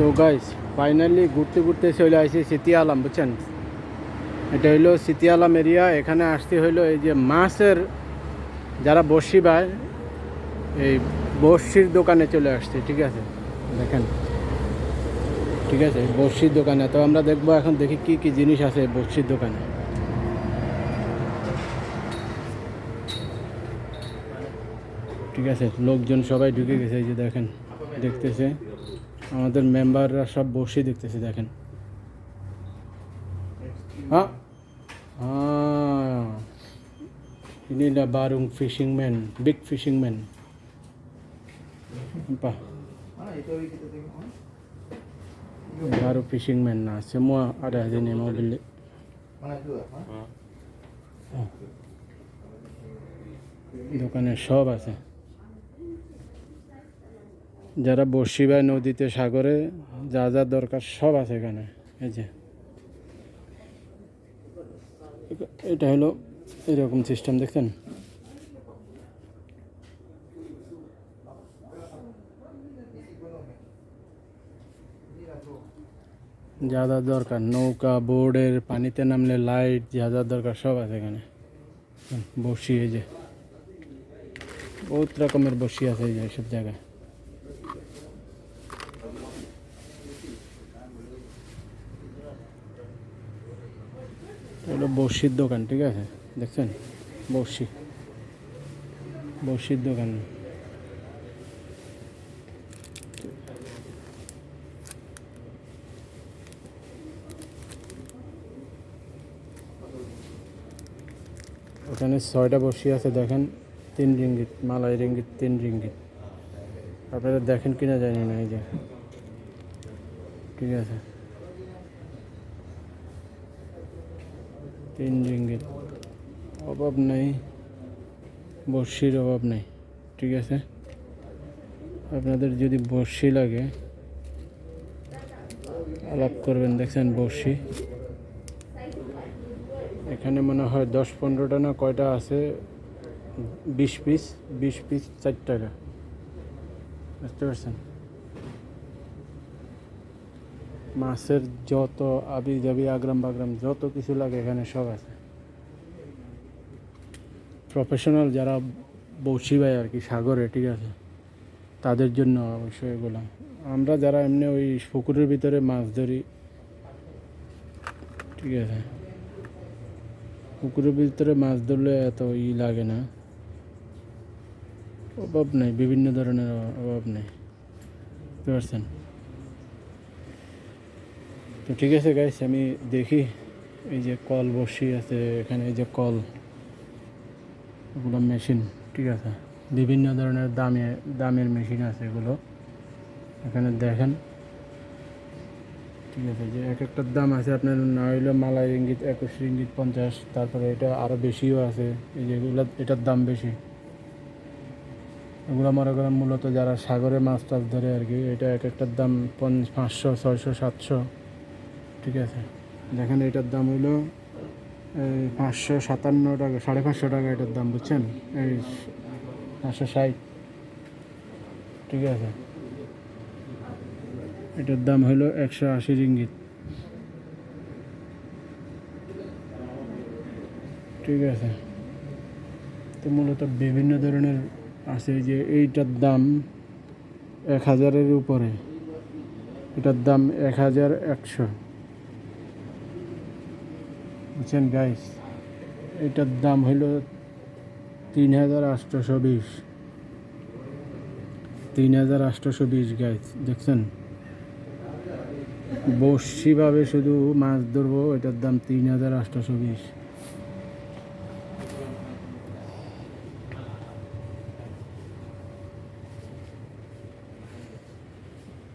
So guys finally ঘুরতে ঘুরতে চলে আসি সিটি আলম, বুঝছেন? এটা হইলো সিটি আলম এরিয়া। এখানে আসতে হইলো এই যে মাছের যারা বড়শি বায়, এই বড়শির দোকানে চলে আসছে। ঠিক আছে, দেখেন, ঠিক আছে, বড়শির দোকানে। তো আমরা দেখবো এখন, দেখি কি কি জিনিস আছে বড়শির দোকানে। ঠিক আছে, লোকজন সবাই ঢুকে গেছে, এই যে দেখেন, দেখতেছে আমাদের মেম্বাররা সব বড়শি দেখতেছে, দেখেন। হ্যাঁ, inilah Barung Fisherman, Big Fisherman. Apa? Baru Fisherman. Nah, semua ada di sini mau beli. দোকানে সব আছে, যারা বড়শি বায় নদীতে, সাগরে, যা যা দরকার সব আছে এখানে। এই যে এটা হলো এরকম সিস্টেম, দেখছেন? যা যা দরকার, নৌকা, বোর্ডের, পানিতে নামলে লাইট, যা যা দরকার সব আছে এখানে। বড়শি, এই যে বহুত রকমের বড়শি আছে এই যে সব জায়গায়। এটা বড়শির দোকান, ঠিক আছে, দেখছেন? বড়শির দোকান। ওখানে 6টা বড়শি আছে, দেখেন, 3 রিঙ্গিত, মালাই রিঙ্গিত, 3 রিঙ্গিত। আপনারা দেখেন কিনা জানি না, এই যে, ঠিক আছে, 3 রিঙ্গিত। অভাব নেই, বড়শির অভাব নেই। ঠিক আছে, আপনাদের যদি বড়শি লাগে আলাপ করবেন। দেখছেন বড়শি এখানে মনে হয় 10-15টা না কয়টা আছে, 20 পিস, 4 টাকা। বুঝতে পারছেন? মাছের যত আবি যাবি, আগ্রাম বাগ্রাম, যত কিছু লাগে এখানে সব আছে। প্রফেশনাল যারা বড়শি বায় আর কি সাগরে, ঠিক আছে, তাদের জন্য অবশ্যই এগুলো। আমরা যারা এমনি ওই পুকুরের ভিতরে মাছ ধরি, ঠিক আছে, পুকুরের ভিতরে মাছ ধরলে এত লাগে না, অভাব নেই, বিভিন্ন ধরনের অভাব নেই। বুঝতে পারছেন? তো ঠিক আছে গাইস, আমি দেখি এই যে কল বড়শি আছে এখানে, এই যে কল, এগুলো মেশিন, ঠিক আছে, বিভিন্ন ধরনের দামের মেশিন আছে এগুলো এখানে, দেখেন। ঠিক আছে, যে এক একটার দাম আছে আপনার, না হইলে মালাই রিঙ্গিত 21 রিঙ্গিত 50, তারপরে এটা আরও বেশিও আছে। এই যে এগুলো, এটার দাম বেশি। এগুলো মনে করেন মূলত যারা সাগরে মাছ টাছ ধরে আর কি, এটা এক একটার দাম 500, 600, 700। ঠিক আছে, দেখেন এটার দাম হইলো 557 টাকা, 550 টাকা এটার দাম, বুঝছেন? এই 560। ঠিক আছে, এটার দাম হলো 180 রিঙ্গিত। ঠিক আছে, তো মূলত বিভিন্ন ধরনের আছে। যে এইটার দাম 1000-এর উপরে, এটার দাম 1100, বুঝছেন গাইস? এটার দাম হইল 3820, 3820 গাইস, দেখছেন? বড়শিভাবে শুধু মাছ ধরবো, এটার দাম 3820।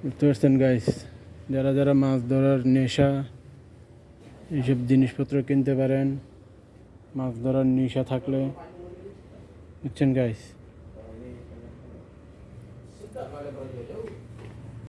বুঝতে পারছেন গাইস? যারা যারা মাছ ধরার নেশা, এইসব জিনিসপত্র কিনতে পারেন মাছ ধরার নেশা থাকলে, বুঝছেন গাইস?